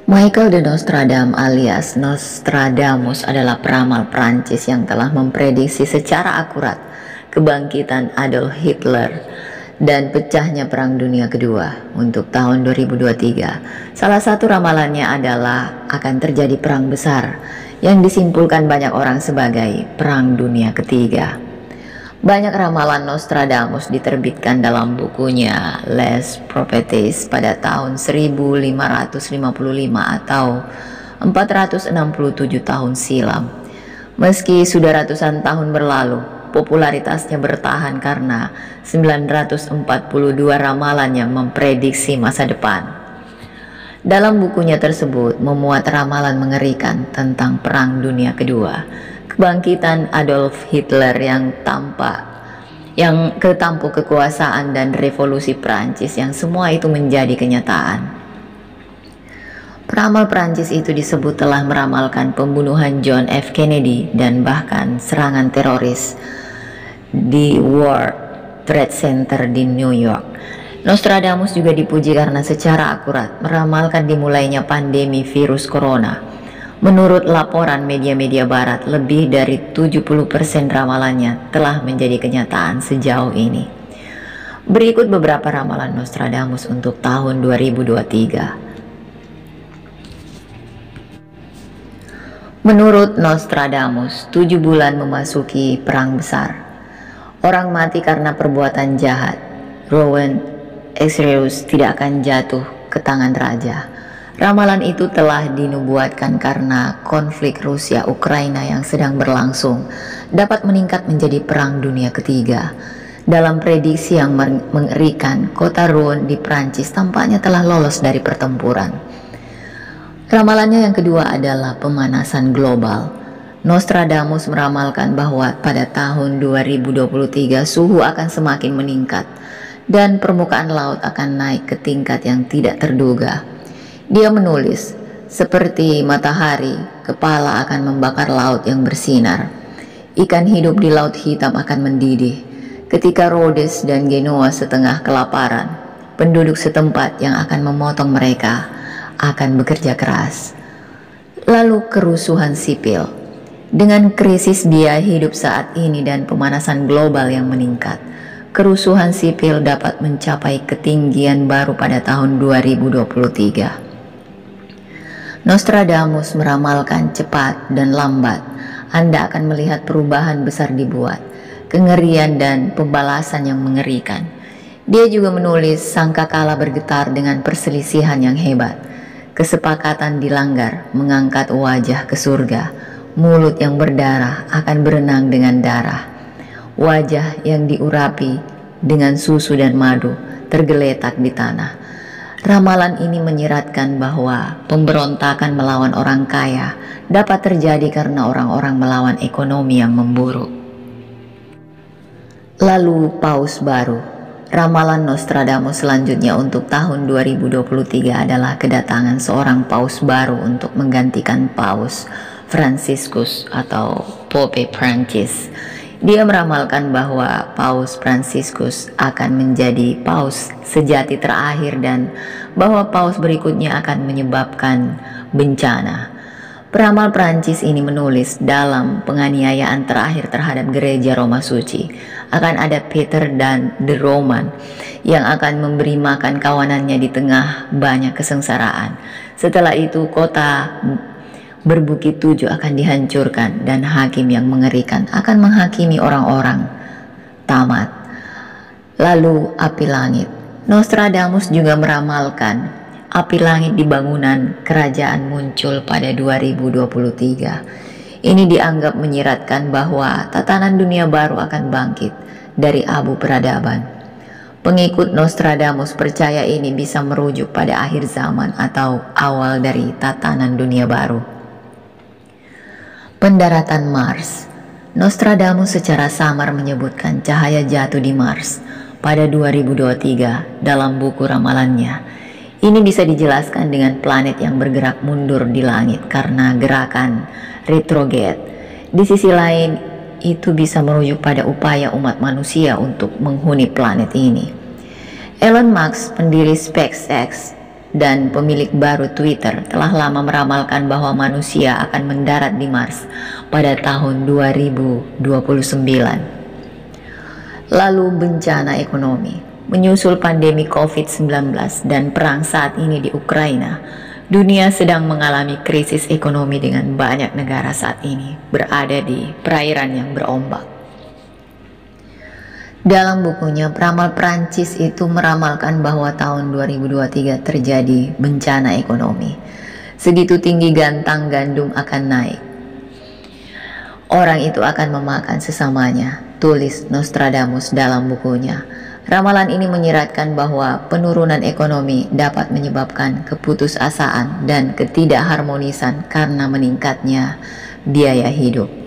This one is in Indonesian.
Michael de Nostradam alias Nostradamus adalah peramal Prancis yang telah memprediksi secara akurat kebangkitan Adolf Hitler dan pecahnya Perang Dunia Kedua untuk tahun 2023. Salah satu ramalannya adalah akan terjadi perang besar yang disimpulkan banyak orang sebagai Perang Dunia Ketiga. Banyak ramalan Nostradamus diterbitkan dalam bukunya Les Prophéties pada tahun 1555 atau 467 tahun silam. Meski sudah ratusan tahun berlalu, popularitasnya bertahan karena 942 ramalan yang memprediksi masa depan. Dalam bukunya tersebut memuat ramalan mengerikan tentang Perang Dunia Kedua, kebangkitan Adolf Hitler yang ketampuk kekuasaan dan revolusi Prancis yang semua itu menjadi kenyataan. Peramal Prancis itu disebut telah meramalkan pembunuhan John F. Kennedy dan bahkan serangan teroris di World Trade Center di New York. Nostradamus juga dipuji karena secara akurat meramalkan dimulainya pandemi virus corona. Menurut laporan media-media barat, lebih dari 70% ramalannya telah menjadi kenyataan sejauh ini. Berikut beberapa ramalan Nostradamus untuk tahun 2023. Menurut Nostradamus, 7 bulan memasuki perang besar. Orang mati karena perbuatan jahat. Rowan Exeus tidak akan jatuh ke tangan raja. Ramalan itu telah dinubuatkan karena konflik Rusia-Ukraina yang sedang berlangsung dapat meningkat menjadi Perang Dunia Ketiga. Dalam prediksi yang mengerikan, kota Rouen di Prancis tampaknya telah lolos dari pertempuran. Ramalannya yang kedua adalah pemanasan global. Nostradamus meramalkan bahwa pada tahun 2023 suhu akan semakin meningkat dan permukaan laut akan naik ke tingkat yang tidak terduga. Dia menulis, seperti matahari, kepala akan membakar laut yang bersinar. Ikan hidup di Laut Hitam akan mendidih. Ketika Rhodes dan Genoa setengah kelaparan, penduduk setempat yang akan memotong mereka akan bekerja keras. Lalu kerusuhan sipil. Dengan krisis biaya hidup saat ini dan pemanasan global yang meningkat, kerusuhan sipil dapat mencapai ketinggian baru pada tahun 2023. Nostradamus meramalkan cepat dan lambat Anda akan melihat perubahan besar dibuat, kengerian dan pembalasan yang mengerikan. Dia juga menulis sangkakala bergetar dengan perselisihan yang hebat. Kesepakatan dilanggar, mengangkat wajah ke surga. Mulut yang berdarah akan berenang dengan darah. Wajah yang diurapi dengan susu dan madu tergeletak di tanah. Ramalan ini menyiratkan bahwa pemberontakan melawan orang kaya dapat terjadi karena orang-orang melawan ekonomi yang memburuk. Lalu Paus baru. Ramalan Nostradamus selanjutnya untuk tahun 2023 adalah kedatangan seorang Paus baru untuk menggantikan Paus Franciscus atau Pope Prancis. Dia meramalkan bahwa Paus Franciscus akan menjadi paus sejati terakhir dan bahwa paus berikutnya akan menyebabkan bencana. Peramal Prancis ini menulis dalam penganiayaan terakhir terhadap gereja Roma Suci akan ada Peter dan the Roman yang akan memberi makan kawanannya di tengah banyak kesengsaraan. Setelah itu kota berbukit 7 akan dihancurkan dan hakim yang mengerikan akan menghakimi orang-orang tamat. Lalu api langit. Nostradamus juga meramalkan api langit di bangunan kerajaan muncul pada 2023. Ini dianggap menyiratkan bahwa tatanan dunia baru akan bangkit dari abu peradaban. Pengikut Nostradamus percaya ini bisa merujuk pada akhir zaman atau awal dari tatanan dunia baru. Pendaratan Mars. Nostradamus secara samar menyebutkan cahaya jatuh di Mars pada 2023 dalam buku ramalannya. Ini bisa dijelaskan dengan planet yang bergerak mundur di langit karena gerakan retrograde. Di sisi lain, itu bisa merujuk pada upaya umat manusia untuk menghuni planet ini. Elon Musk, pendiri SpaceX, dan pemilik baru Twitter, telah lama meramalkan bahwa manusia akan mendarat di Mars pada tahun 2029. Lalu bencana ekonomi. Menyusul pandemi COVID-19 dan perang saat ini di Ukraina, dunia sedang mengalami krisis ekonomi dengan banyak negara saat ini berada di perairan yang berombak. Dalam bukunya, peramal Prancis itu meramalkan bahwa tahun 2023 terjadi bencana ekonomi. Segitu tinggi gantang gandum akan naik. Orang itu akan memakan sesamanya, tulis Nostradamus dalam bukunya. Ramalan ini menyiratkan bahwa penurunan ekonomi dapat menyebabkan keputusasaan dan ketidakharmonisan karena meningkatnya biaya hidup.